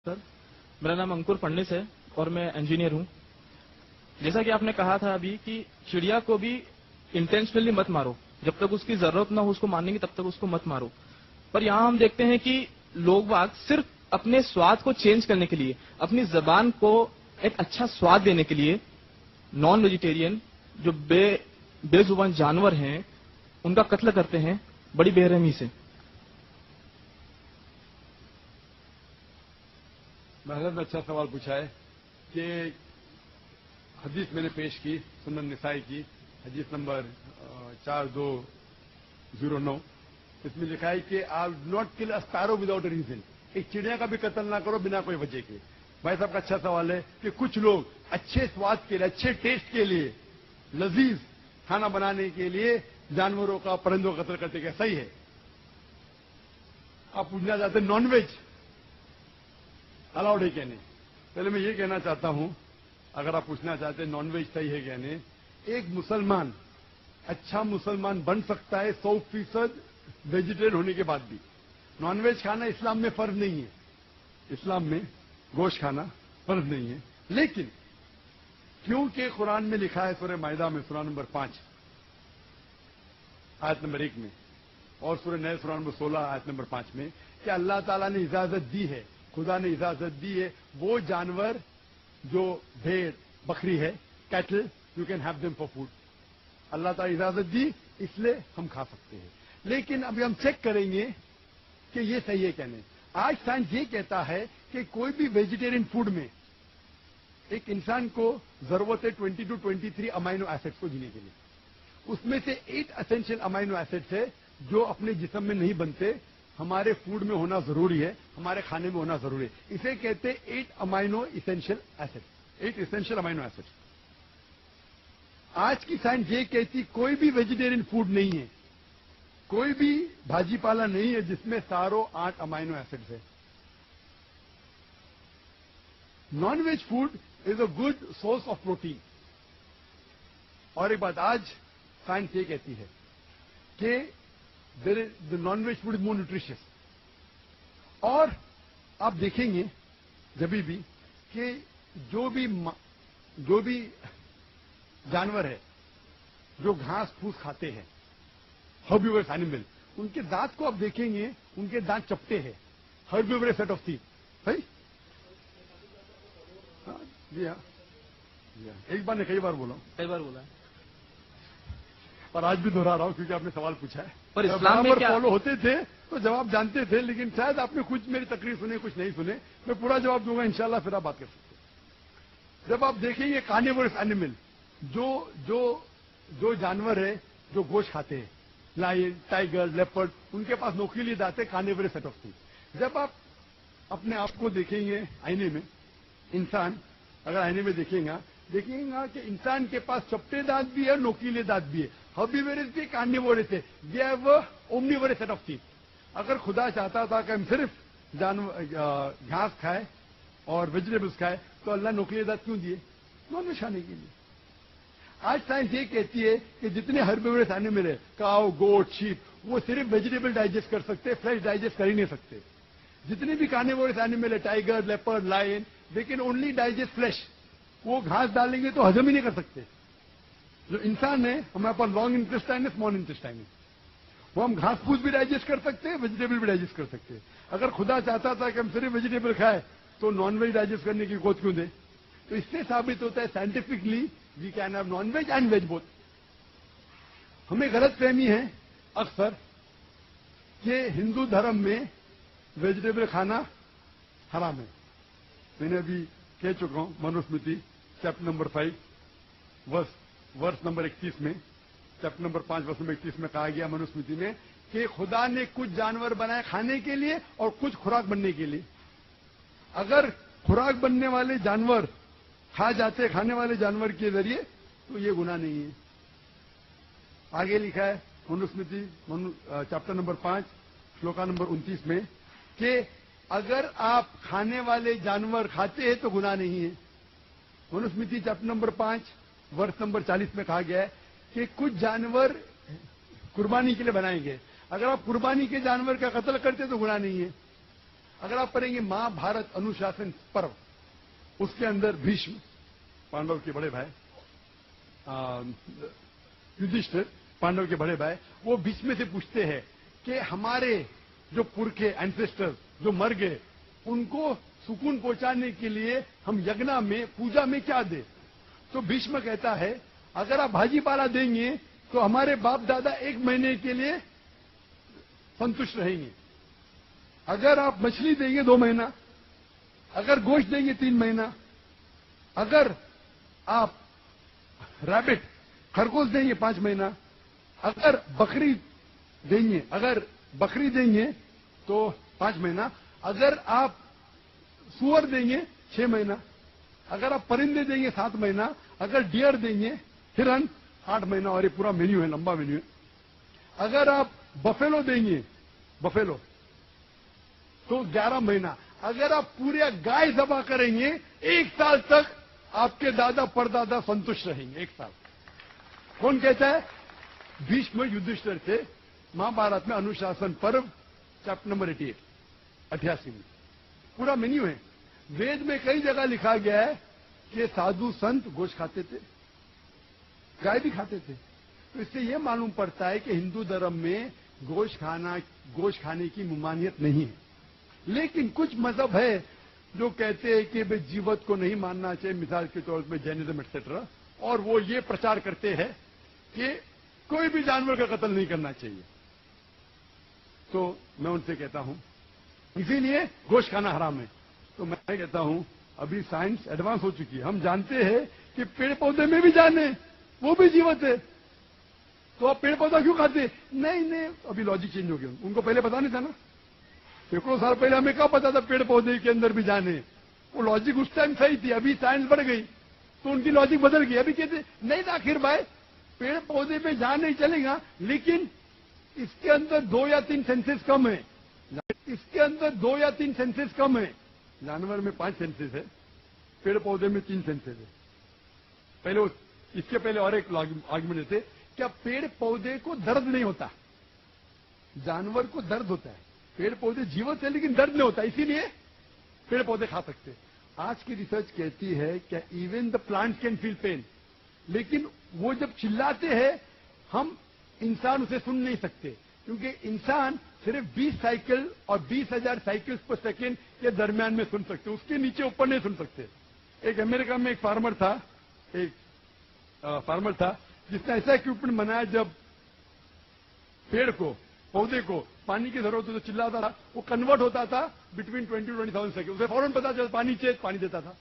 سر میرا نام انکر پنڈس ہے اور میں انجینئر ہوں. جیسا کہ آپ نے کہا تھا ابھی کہ چڑیا کو بھی انٹینشنلی مت مارو، جب تک اس کی ضرورت نہ ہو اس کو مارنے کی تب تک اس کو مت مارو. پر یہاں ہم دیکھتے ہیں کہ لوگ باگ صرف اپنے سواد کو چینج کرنے کے لیے، اپنی زبان کو ایک اچھا سواد دینے کے لیے نان ویجیٹیرین جو بے زبان جانور ہیں ان کا قتل کرتے ہیں بڑی بے رحمی سے. حضرت نے اچھا سوال پوچھا ہے کہ حدیث میں نے پیش کی سنن نسائی کی حدیث نمبر 4209. اس میں لکھا ہے کہ آپ ناٹ کل اسپیرو وداؤٹ اے ریزن. ایک چڑیا کا بھی قتل نہ کرو بنا کوئی وجہ کے. بھائی صاحب کا اچھا سوال ہے کہ کچھ لوگ اچھے سواد کے لیے، اچھے ٹیسٹ کے لیے، لذیذ کھانا بنانے کے لیے جانوروں کا، پرندوں کا قتل کرتے. کیا صحیح ہے؟ آپ پوچھنا چاہتے ہیں نان ویج الاؤڈ ہے کیا نہیں؟ پہلے میں یہ کہنا چاہتا ہوں، اگر آپ پوچھنا چاہتے ہیں نان ویج صحیح ہے کیا نہیں، ایک مسلمان اچھا مسلمان بن سکتا ہے 100% ویجیٹیرین ہونے کے بعد بھی. نان ویج کھانا اسلام میں فرض نہیں ہے، اسلام میں گوشت کھانا فرض نہیں ہے. لیکن کیونکہ قرآن میں لکھا ہے سورہ مائدہ میں سورہ نمبر 5 آیت نمبر 1 میں اور سورہ نئے سورہ نمبر 16 آیت نمبر 5 میں کہ اللہ تعالیٰ نے اجازت دی ہے، خدا نے اجازت دی ہے وہ جانور جو بھیڑ بکری ہے، cattle, you can have them for food. اللہ تعالیٰ اجازت دی اس لیے ہم کھا سکتے ہیں. لیکن ابھی ہم چیک کریں گے کہ یہ صحیح ہے کیا نہیں. آج سائنس یہ کہتا ہے کہ کوئی بھی ویجیٹیرین فوڈ میں ایک انسان کو ضرورت ہے 20 to 23 امائنو ایسڈس کو جینے کے لیے. اس میں سے 8 اسینشیل امائنو ایسڈس ہے جو اپنے جسم میں نہیں بنتے، ہمارے فوڈ میں ہونا ضروری ہے، ہمارے کھانے میں ہونا ضروری ہے. اسے کہتے 8 amino essential acid, 8 essential amino acid. آج کی سائنس یہ کہتی کوئی بھی ویجیٹیرین فوڈ نہیں ہے، کوئی بھی بھاجی پالا نہیں ہے جس میں ساروں 8 امائنو ایسڈ ہے. Non veg food is a good source of protein. اور ایک بات آج سائنس یہ کہتی ہے کہ the non veg food is more nutritious. اور آپ دیکھیں گے جبھی بھی کہ جو بھی جانور ہے جو گھاس پھوس کھاتے ہیں، ہربیورس اینیمل، ان کے دانت کو آپ دیکھیں گے ان کے دانت چپٹے ہیں. Herbivores set of teeth. صحیح؟ جی ہاں، ایک بار نے کئی بار بولا اور آج بھی دہرا رہا ہوں کیونکہ آپ نے سوال پوچھا ہے. پر اسلام میں کیا فالو ہوتے تھے تو جواب جانتے تھے، لیکن شاید آپ نے کچھ میری تقریر سنے کچھ نہیں سنے. میں پورا جواب دوں گا انشاءاللہ، پھر آپ بات کر سکتے ہیں. جب آپ دیکھیں گے کارنیورس اینیمل، جو جانور ہے جو گوشت کھاتے ہیں، لائن، ٹائیگر، لیپرڈ، ان کے پاس نوکیلی دانت ہے، کارنیورس سیٹ آف ٹیتھ. جب آپ اپنے آپ کو دیکھیں گے آئینے میں، انسان اگر آئینے میں دیکھیں گا کہ انسان کے پاس چپٹے دانت بھی ہے، نوکیلے دانت بھی ہے. ہربیورس بھی کارنیورس ہے. They have omnivores set of teeth. اگر خدا چاہتا تھا کہ ہم صرف گھاس کھائے اور ویجیٹیبلس کھائے تو اللہ نوکیلے دانت کیوں دیے؟ نان ویج کھانے کے لیے. آج سائنس یہ کہتی ہے کہ جتنے ہربیورس اینیمل ہے، کاؤ، گوٹ، شیپ، وہ صرف ویجیٹیبل ڈائجسٹ کر سکتے، فلیش ڈائجسٹ کر ہی نہیں سکتے. جتنے بھی کارنیورس اینیمل ہے، tiger, leopard, lion, they can only digest flesh. وہ گھاس ڈالیں گے تو ہضم ہی نہیں کر سکتے. جو انسان ہے ہمارے پاس لانگ انٹسٹائن ہے، اسمال انٹسٹائن ہے. وہ ہم گھاس پھوس بھی ڈائجسٹ کر سکتے ہیں، ویجیٹیبل بھی ڈائجسٹ کر سکتے ہیں. اگر خدا چاہتا تھا کہ ہم صرف ویجیٹیبل کھائے تو نان ویج ڈائجسٹ کرنے کی گود کیوں دے؟ تو اس سے ثابت ہوتا ہے scientifically we can have non veg and veg both. ہمیں غلط فہمی ہے اکثر کہ ہندو دھرم میں ویجیٹیبل کھانا حرام ہے. میں نے ابھی کہہ چکا ہوں Manusmriti chapter number 5 verse number 31 میں، چیپٹر نمبر 5 ورس نمبر 31 میں کہا گیا منوسمرتی میں کہ خدا نے کچھ جانور بنائے کھانے کے لیے اور کچھ خوراک بننے کے لیے. اگر خوراک بننے والے جانور کھا جاتے کھانے والے جانور کے ذریعے تو یہ گناہ نہیں ہے. آگے لکھا ہے منوسمرتی چیپٹر نمبر 5 شلوکا نمبر 29 میں کہ اگر آپ کھانے والے جانور کھاتے ہیں تو گناہ نہیں ہے. Manusmriti chapter number 5 verse number 40 میں کہا گیا ہے کہ کچھ جانور قربانی کے لیے بنائے گئے. اگر آپ قربانی کے جانور کا قتل کرتے تو گناہ نہیں ہے. اگر آپ پڑھیں گے महाभारत अनुशासन पर्व, उसके अंदर भीष्म, पांडव के बड़े भाई, युधिष्ठिर पांडव के बड़े भाई, वो भीष्म से पूछते हैं कि हमारे जो पुरखे एंसेस्टर्स जो मर गए उनको सुकून पहुंचाने के लिए हम यज्ञ में पूजा में क्या दें. तो भीष्म कहता है अगर आप भाजी पाला देंगे तो हमारे बाप दादा 1 महीने के लिए संतुष्ट रहेंगे. अगर आप मछली देंगे 2 महीना, अगर गोश्त देंगे 3 महीना, अगर आप रैबिट खरगोश देंगे 5 महीना, अगर बकरी देंगे तो 5 महीना, अगर आप सुअर देंगे 6 महीना, अगर आप परिंदे देंगे 7 महीना, अगर डियर देंगे हिरन 8 महीना. और ये पूरा मेन्यू है, लंबा मेन्यू है. अगर आप बफेलो देंगे बफेलो तो 11 महीना. अगर आप पूरे गाय ज़बह करेंगे 1 साल तक आपके दादा परदादा संतुष्ट रहेंगे. 1 साल. कौन कहता है? भीष्म युधिष्ठिर से महाभारत में अनुशासन पर्व चैप्टर नंबर 88 में पूरा मेन्यू है. वेद में कई जगह लिखा गया है कि साधु संत गोश्त खाते थे, गाय भी खाते थे. तो इससे यह मालूम पड़ता है कि हिंदू धर्म में गोश्त खाने की ममानियत नहीं है. लेकिन कुछ मजहब है जो कहते हैं कि भाई जीवत को नहीं मानना चाहिए, मिसाल के तौर पर जैनिज्म एक्सेट्रा, और वो ये प्रचार करते हैं कि कोई भी जानवर का कत्ल नहीं करना चाहिए. तो मैं उनसे कहता हूं इसीलिए गोश्त खाना हराम है. तो मैं कहता हूं अभी साइंस एडवांस हो चुकी है, हम जानते हैं कि पेड़ पौधे में भी जान है, वो भी जीवत है. तो आप पेड़ पौधा क्यों खाते? नहीं, अभी लॉजिक चेंज हो गया. उनको पहले पता नहीं था ना. सैकड़ों साल पहले हमें क्या पता था पेड़ पौधे के अंदर भी जान है. वो लॉजिक उस टाइम सही थी, अभी साइंस बढ़ गई तो उनकी लॉजिक बदल गई. अभी कहते नहीं ना आखिर भाई पेड़ पौधे में जान नहीं चलेगा, लेकिन इसके अंदर 2 या 3 सेंसेस कम है. इसके अंदर 2 या 3 सेंसेस कम है. जानवर में 5 सेंसेस है, पेड़ पौधे में 3 सेंसेस है. पहले इसके पहले और एक आर्गुमेंट थे क्या पेड़ पौधे को दर्द नहीं होता, जानवर को दर्द होता है. पेड़ पौधे जीवित है लेकिन दर्द नहीं होता, इसीलिए पेड़ पौधे खा सकते. आज की रिसर्च कहती है कि even the plant can feel pain, लेकिन वो जब चिल्लाते हैं हम इंसान उसे सुन नहीं सकते, क्योंकि इंसान सिर्फ 20 साइकिल और 20,000 साइकिल्स पर सेकेंड के दरमियान में सुन सकते, उसके नीचे ऊपर नहीं सुन सकते. एक अमेरिका में एक फार्मर था जिसने ऐसा इक्विपमेंट बनाया जब पेड़ को पौधे को पानी की जरूरत हो तो चिल्लाता था, वो कन्वर्ट होता था बिटवीन 20 to 20,000 सेकेंड. उसे फौरन पता चला पानी चाहिए, पानी देता था.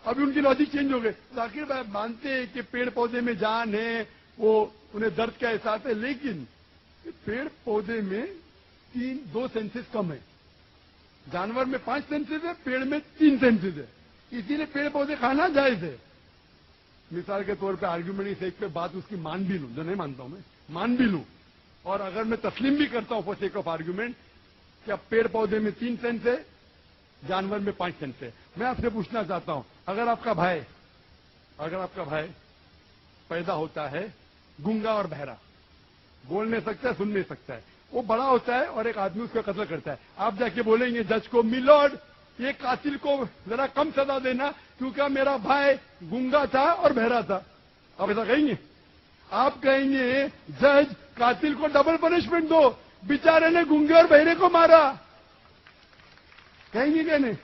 अभी उनकी लॉजिक चेंज हो गई. आखिर भाई मानते हैं कि पेड़ पौधे में जान है, वो उन्हें दर्द का एहसास है, लेकिन पेड़ पौधे में 2 सेंसेस कम है. जानवर में 5 सेंसेस है, पेड़ में 3 सेंसेस है, इसीलिए पेड़ पौधे खाना जायज है. मिसाल के तौर पे आर्ग्यूमेंट इस एक पे बात उसकी मान भी लूं, जो नहीं मानता हूं मैं, मान भी लूं, और अगर मैं तस्लीम भी करता हूं फॉर सेक ऑफ आर्ग्यूमेंट क्या पेड़ पौधे में 3 सेंस है, जानवर में 5 सेंस है. मैं आपसे पूछना चाहता हूं अगर आपका भाई पैदा होता है गूंगा और बहरा, बोल नहीं सकता है, सुन नहीं सकता है, वो बड़ा होता है और एक आदमी उसका कत्ल करता है, आप जाके बोलेंगे जज को मिलॉर्ड ये कातिल को जरा कम सजा देना क्योंकि मेरा भाई गूंगा था और बहरा था. आप ऐसा कहेंगे? आप कहेंगे जज कातिल को डबल पनिशमेंट दो, बेचारे ने गूंगे और बहरे को मारा. कहेंगे क्या नहीं?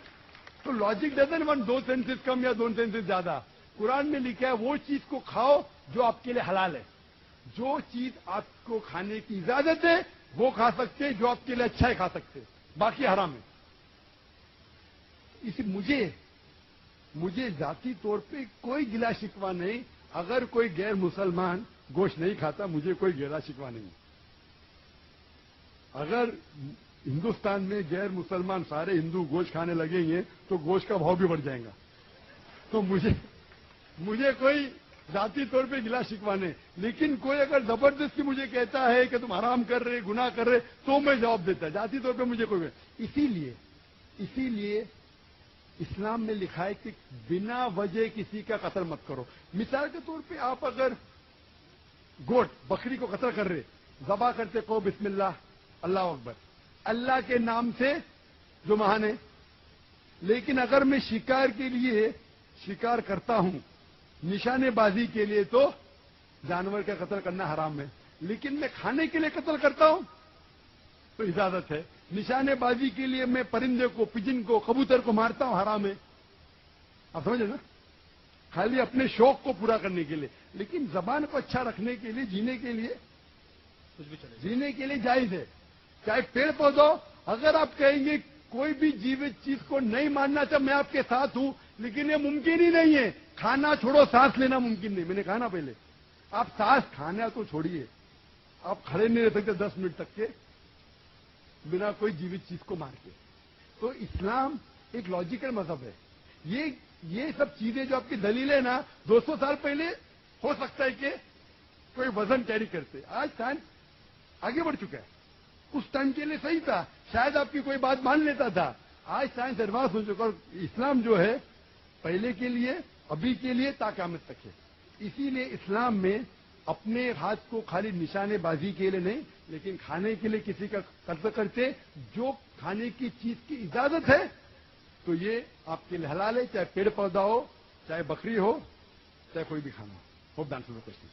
तो लॉजिक डजंट वांट 2 सेंसेस कम या 2 सेंसेस ज्यादा. कुरान में लिखा है वो चीज को खाओ जो आपके लिए हलाल है. जो चीज आपको खाने की इजाजत है वो खा सकते हैं, जो आपके लिए अच्छा है खा सकते हैं, बाकी हराम है. इसी मुझे जाती तौर पे कोई गिला शिकवा नहीं. अगर कोई गैर मुसलमान गोश्त नहीं खाता मुझे कोई गिला शिकवा नहीं. अगर हिंदुस्तान में गैर मुसलमान सारे हिंदू गोश्त खाने लगेंगे तो गोश्त का भाव भी बढ़ जाएगा. तो मुझे कोई जाती तौर पे गिला शिकवा नहीं. लेकिन कोई अगर जबरदस्ती मुझे कहता है कि तुम हराम कर रहे, गुनाह कर रहे, तो मैं जवाब देता. जाती तौर पे मुझे कोई. इसीलिए इस्लाम में लिखा है कि बिना वजह किसी का कत्ल मत करो. मिसाल के तौर पे आप अगर बकरी को कत्ल कर रहे, ज़बा करते को बिस्मिल्लाह अल्लाह अकबर, अल्लाह के नाम से جو महान है। लेकिन अगर मैं शिकार के लिए शिकार करता हूं, निशानेबाजी के लिए, तो जानवर का कत्ल करना हराम है। लेकिन मैं खाने के लिए कत्ल करता हूं तो इजाजत है। निशानेबाजी के लिए मैं परिंदे को, पिजन को, कबूतर को मारता हूं, हराम है। आप समझे ना, खाली अपने शौक को पूरा करने के लिए। लेकिन जबान को अच्छा रखने के लिए, जीने के लिए, कुछ भी चलेगा। जीने के लिए जायज है। चाहे पेड़ पौधों, अगर आप कहेंगे कोई भी जीवित चीज को नहीं मानना चाहे, मैं आपके साथ हूं, लेकिन ये मुमकिन ही नहीं है। खाना छोड़ो, सांस लेना मुमकिन नहीं। मैंने कहा ना पहले, आप सांस खाना तो छोड़िए, आप खड़े नहीं रह सकते 10 मिनट तक के बिना कोई जीवित चीज को मार के। तो इस्लाम एक लॉजिकल मजहब है। ये सब चीजें जो आपकी दलील है ना, 200 साल पहले हो सकता है कि कोई वजन कैरी करते। आज साइंस आगे बढ़ चुका है। उस टाइम के लिए सही था, शायद आपकी कोई बात मान लेता था। आज साइंस एडवांस हो चुका, और इस्लाम जो है पहले के लिए, अभी के लिए, ता क़यामत तक है। इसीलिए इस्लाम में अपने हाथ को खाली निशानेबाजी के लिए नहीं, लेकिन खाने के लिए किसी का कत्ल करते, जो खाने की चीज की इजाजत है तो ये आपके लिए हलाल है, चाहे पेड़ पौधा हो, चाहे बकरी हो, चाहे कोई भी खाना हो। Hope the answer the question.